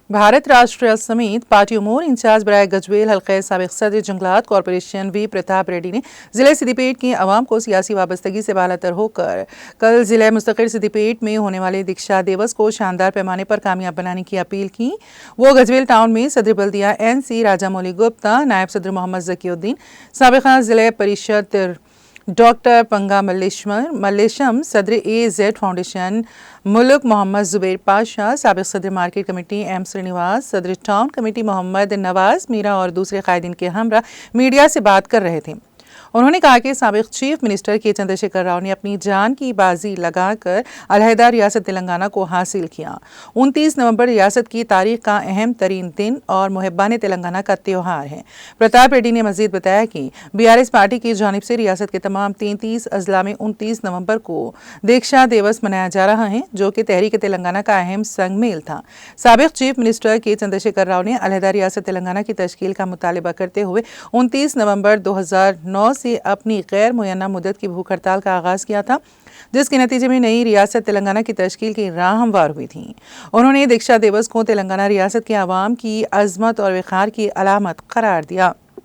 भारत राष्ट्र समेत party उमूर in charge बराए गजवेल हल्के साबिक सदर जंगलात कॉरपोरेशन वी प्रताप रेड्डी ने जिले सिद्दीपेट की आवाम को सियासी वाबस्तगी से बालातर होकर कल जिले मुस्तकिल सिद्दीपेट में होने वाले दीक्षा दिवस को शानदार पैमाने पर कामयाब बनाने की अपील की। वो गजवेल टाउन में सदर बल्दिया NC राजा मौली गुप्ता, नायब सदर मोहम्मद जकीउद्दीन, साबिक़ा जिले परिषद डॉक्टर पंगा मल्लेशम, सदर AZ फाउंडेशन मुल्क मोहम्मद जुबैर पाशा, साबिक सदर मार्केट कमेटी M श्रीनिवास, सदर टाउन कमेटी मोहम्मद नवाज मीरा और दूसरे कायदीन के हमरा मीडिया से बात कर रहे थे। उन्होंने कहा कि साबिक चीफ मिनिस्टर के चंद्रशेखर राव ने अपनी जान की बाजी लगाकर अलहदा रियासत तेलंगाना को हासिल किया। 29 नवंबर रियासत की तारीख का अहम तरीन दिन और मुहिब्बान तेलंगाना का त्योहार है। प्रताप रेड्डी ने मजीद बताया कि BRS पार्टी की जानिब से रियासत के तमाम 33 अजला में 29 नवंबर को दीक्षा दिवस मनाया जा रहा है, जो कि तहरीक तेलंगाना का अहम संग मेल था। साबिक चीफ मिनिस्टर के चंद्रशेखर राव ने अलहदा रियासत तेलंगाना की तश्कील का मुतालबा करते हुए 29 नवंबर 2009 से अपनी गैर मुयन्ना मुद्दत की भूख हड़ताल का आगाज किया था, जिसके नतीजे में नई रियासत तेलंगाना की तश्कील की राह हमवार हुई थी। उन्होंने दीक्षा दिवस को तेलंगाना रियासत के अवाम की अजमत और वक़ार की अलामत करार दिया।